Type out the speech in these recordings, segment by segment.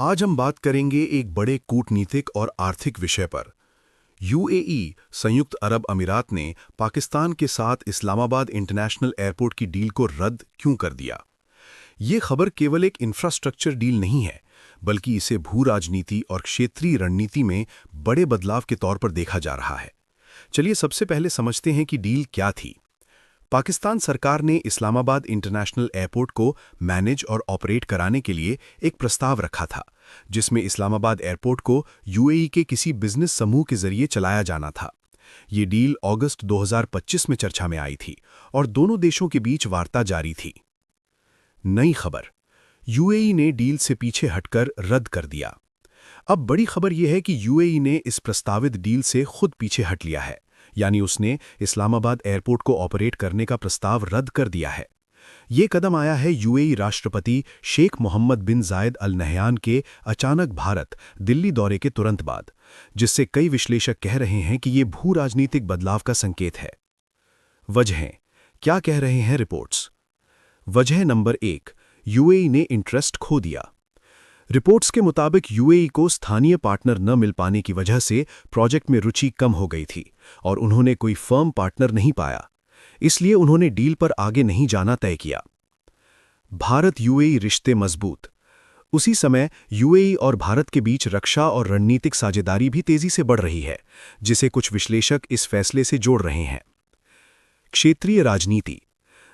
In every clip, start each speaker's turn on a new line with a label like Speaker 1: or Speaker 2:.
Speaker 1: आज हम बात करेंगे एक बड़े कूटनीतिक और आर्थिक विषय पर। यूएई संयुक्त अरब अमीरात ने पाकिस्तान के साथ इस्लामाबाद इंटरनेशनल एयरपोर्ट की डील को रद्द क्यों कर दिया। ये खबर केवल एक इंफ्रास्ट्रक्चर डील नहीं है, बल्कि इसे भू राजनीति और क्षेत्रीय रणनीति में बड़े बदलाव के तौर पर देखा जा रहा है। चलिए सबसे पहले समझते हैं कि डील क्या थी। पाकिस्तान सरकार ने इस्लामाबाद इंटरनेशनल एयरपोर्ट को मैनेज और ऑपरेट कराने के लिए एक प्रस्ताव रखा था, जिसमें इस्लामाबाद एयरपोर्ट को यूएई के किसी बिजनेस समूह के जरिए चलाया जाना था। ये डील अगस्त 2025 में चर्चा में आई थी और दोनों देशों के बीच वार्ता जारी थी। नई खबर, यूएई ने डील से पीछे हटकर रद्द कर दिया। अब बड़ी खबर यह है कि यूएई ने इस प्रस्तावित डील से खुद पीछे हट लिया है, यानी उसने इस्लामाबाद एयरपोर्ट को ऑपरेट करने का प्रस्ताव रद्द कर दिया है। ये कदम आया है यूएई राष्ट्रपति शेख मोहम्मद बिन जायद अल नहयान के अचानक भारत दिल्ली दौरे के तुरंत बाद, जिससे कई विश्लेषक कह रहे हैं कि ये भू राजनीतिक बदलाव का संकेत है। वजहें क्या कह रहे हैं रिपोर्ट्स। वजह नंबर 1, यूएई ने इंटरेस्ट खो दिया। रिपोर्ट्स के मुताबिक यूएई को स्थानीय पार्टनर न मिल पाने की वजह से प्रोजेक्ट में रुचि कम हो गई थी और उन्होंने कोई फर्म पार्टनर नहीं पाया, इसलिए उन्होंने डील पर आगे नहीं जाना तय किया। भारत यूएई रिश्ते मजबूत। उसी समय यूएई और भारत के बीच रक्षा और रणनीतिक साझेदारी भी तेजी से बढ़ रही है, जिसे कुछ विश्लेषक इस फैसले से जोड़ रहे हैं। क्षेत्रीय राजनीति।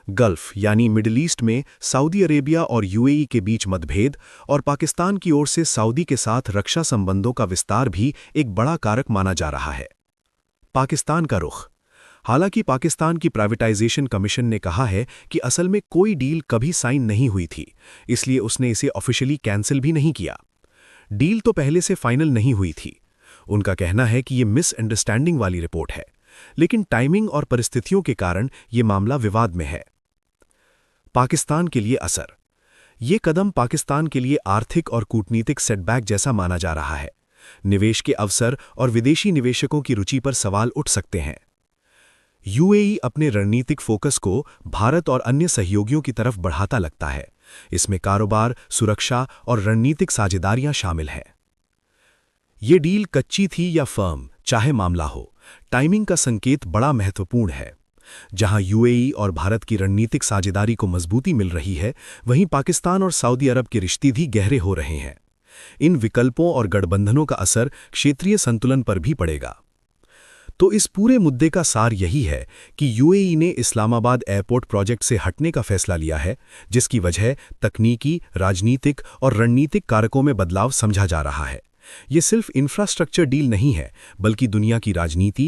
Speaker 1: गल्फ यानी मिडिल ईस्ट में सऊदी अरेबिया और यूएई के बीच मतभेद और पाकिस्तान की ओर से सऊदी के साथ रक्षा संबंधों का विस्तार भी एक बड़ा कारक माना जा रहा है। पाकिस्तान का रुख। हालांकि पाकिस्तान की प्राइवेटाइजेशन कमीशन ने कहा है कि असल में कोई डील कभी साइन नहीं हुई थी, इसलिए उसने इसे ऑफिशियली कैंसिल भी नहीं किया। डील तो पहले से फाइनल नहीं हुई थी। उनका कहना है कि ये मिसअंडरस्टैंडिंग वाली रिपोर्ट है, लेकिन टाइमिंग और परिस्थितियों के कारण ये मामला विवाद में है। पाकिस्तान के लिए असर। ये कदम पाकिस्तान के लिए आर्थिक और कूटनीतिक सेटबैक जैसा माना जा रहा है। निवेश के अवसर और विदेशी निवेशकों की रुचि पर सवाल उठ सकते हैं। यूएई अपने रणनीतिक फोकस को भारत और अन्य सहयोगियों की तरफ बढ़ाता लगता है। इसमें कारोबार, सुरक्षा और रणनीतिक साझेदारियां शामिल हैं। ये डील कच्ची थी या फर्म, चाहे मामला हो, टाइमिंग का संकेत बड़ा महत्वपूर्ण है। जहां यूएई और भारत की रणनीतिक साझेदारी को मजबूती मिल रही है, वहीं पाकिस्तान और सऊदी अरब के रिश्ते भी गहरे हो रहे हैं। इन विकल्पों और गठबंधनों का असर क्षेत्रीय संतुलन पर भी पड़ेगा। तो इस पूरे मुद्दे का सार यही है कि यूएई ने इस्लामाबाद एयरपोर्ट प्रोजेक्ट से हटने का फैसला लिया है, जिसकी वजह तकनीकी, राजनीतिक और रणनीतिक कारकों में बदलाव समझा जा रहा है। ये सिर्फ इंफ्रास्ट्रक्चर डील नहीं है, बल्कि दुनिया की राजनीति